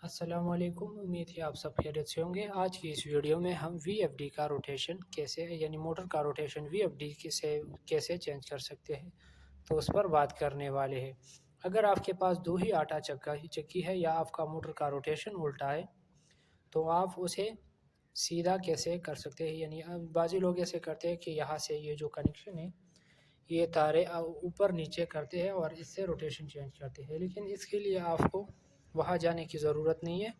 अस्सलाम वालेकुम। उम्मीद है आप सब खैरियत से होंगे। आज की इस वीडियो में हम वीएफडी का रोटेशन कैसे यानी मोटर का रोटेशन वीएफडी से कैसे चेंज कर सकते हैं, तो उस पर बात करने वाले हैं। अगर आपके पास दो ही आटा चक्की है या आपका मोटर का रोटेशन उल्टा है, तो आप उसे सीधा कैसे कर सकते हैं। यानी अब बाज़ी लोग ऐसे करते हैं कि यहाँ से ये जो कनेक्शन है, ये तारे ऊपर नीचे करते हैं और इससे रोटेशन चेंज करते हैं, लेकिन इसके लिए आपको वहाँ जाने की ज़रूरत नहीं है।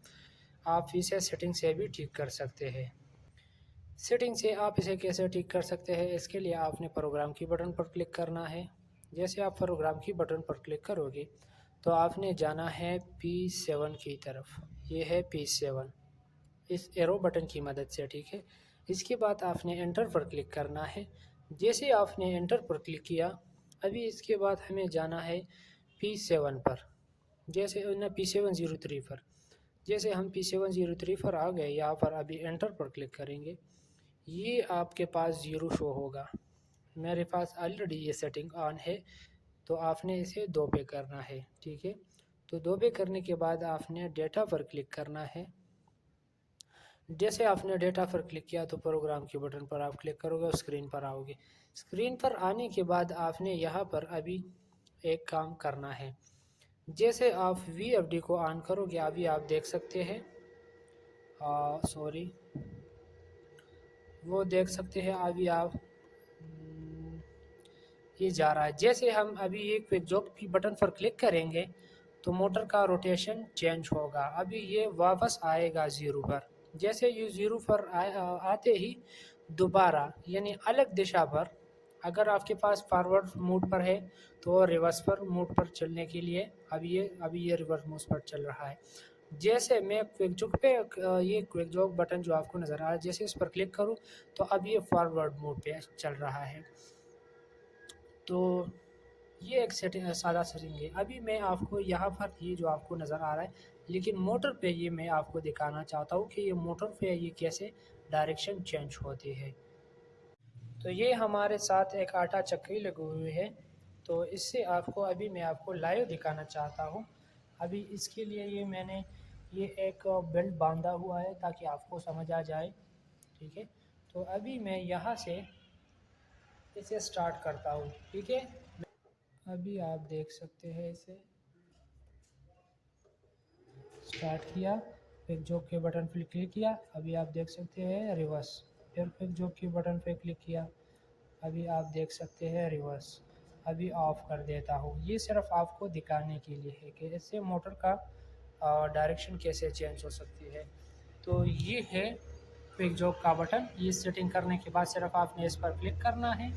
आप इसे सेटिंग से भी ठीक कर सकते हैं। सेटिंग से आप इसे कैसे ठीक कर सकते हैं, इसके लिए आपने प्रोग्राम की बटन पर क्लिक करना है। जैसे आप प्रोग्राम की बटन पर क्लिक करोगे तो आपने जाना है P7 की तरफ। ये है P7, इस एरो बटन की मदद से, ठीक है। इसके बाद आपने एंटर पर क्लिक करना है। जैसे आपने एंटर पर क्लिक किया, अभी इसके बाद हमें जाना है P7 पर। जैसे ना P703 पर। जैसे हम P703 पर आ गए, यहाँ पर अभी एंटर पर क्लिक करेंगे, ये आपके पास ज़ीरो शो होगा। मेरे पास ऑलरेडी ये सेटिंग ऑन है, तो आपने इसे 2 पे करना है, ठीक है। तो 2 पे करने के बाद आपने डेटा पर क्लिक करना है। जैसे आपने डेटा पर क्लिक किया तो प्रोग्राम के बटन पर आप क्लिक करोगे और स्क्रीन पर आओगे। स्क्रीन पर आने के बाद आपने यहाँ पर अभी एक काम करना है। जैसे आप वीएफडी को ऑन करोगे, अभी आप देख सकते हैं, सॉरी, वो देख सकते हैं अभी आप, ये जा रहा है। जैसे हम अभी ये क्विक जॉब की बटन पर क्लिक करेंगे तो मोटर का रोटेशन चेंज होगा। अभी ये वापस आएगा ज़ीरो पर। जैसे ये ज़ीरो पर आते ही दोबारा यानी अलग दिशा पर, अगर आपके पास फॉरवर्ड मोड पर है तो रिवर्स पर मोड पर चलने के लिए अभी ये रिवर्स मोड पर चल रहा है। जैसे मैं क्विक जॉब पे ये क्विक जॉब बटन जो आपको नज़र आ रहा है, जैसे इस पर क्लिक करूँ तो अब ये फॉरवर्ड मोड पे चल रहा है। तो ये एक सेटिंग, सादा सेटिंग है। अभी मैं आपको यहाँ पर ये जो आपको नज़र आ रहा है, लेकिन मोटर पे ये मैं आपको दिखाना चाहता हूँ कि ये मोटर पे ये कैसे डायरेक्शन चेंज होती है। तो ये हमारे साथ एक आटा चक्की लगी हुई है, तो इससे आपको अभी मैं आपको लाइव दिखाना चाहता हूँ। अभी इसके लिए मैंने ये एक बेल्ट बांधा हुआ है ताकि आपको समझ आ जाए, ठीक है। तो अभी मैं यहाँ से इसे स्टार्ट करता हूँ, ठीक है। अभी आप देख सकते हैं, इसे स्टार्ट किया, फिर जॉब के बटन पर क्लिक किया, अभी आप देख सकते हैं रिवर्स, फिर जॉब के बटन पर क्लिक किया, अभी आप देख सकते हैं रिवर्स। अभी ऑफ कर देता हूँ। ये सिर्फ आपको दिखाने के लिए है कि इससे मोटर का डायरेक्शन कैसे चेंज हो सकती है। तो ये है क्विक जॉब का बटन। ये सेटिंग करने के बाद सिर्फ आपने इस पर क्लिक करना है,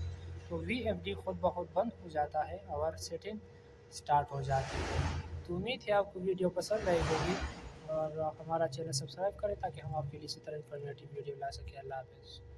तो वीएफडी खुद ब खुद बंद हो जाता है और सेटिंग स्टार्ट हो जाती है। तो उम्मीद है आपको वीडियो पसंद आई होगी, और हमारा चैनल सब्सक्राइब करें ताकि हम आपके लिए इसी तरह इन्फॉर्मेटिव वीडियो ला सकें। अल्लाह हाफ़िज़।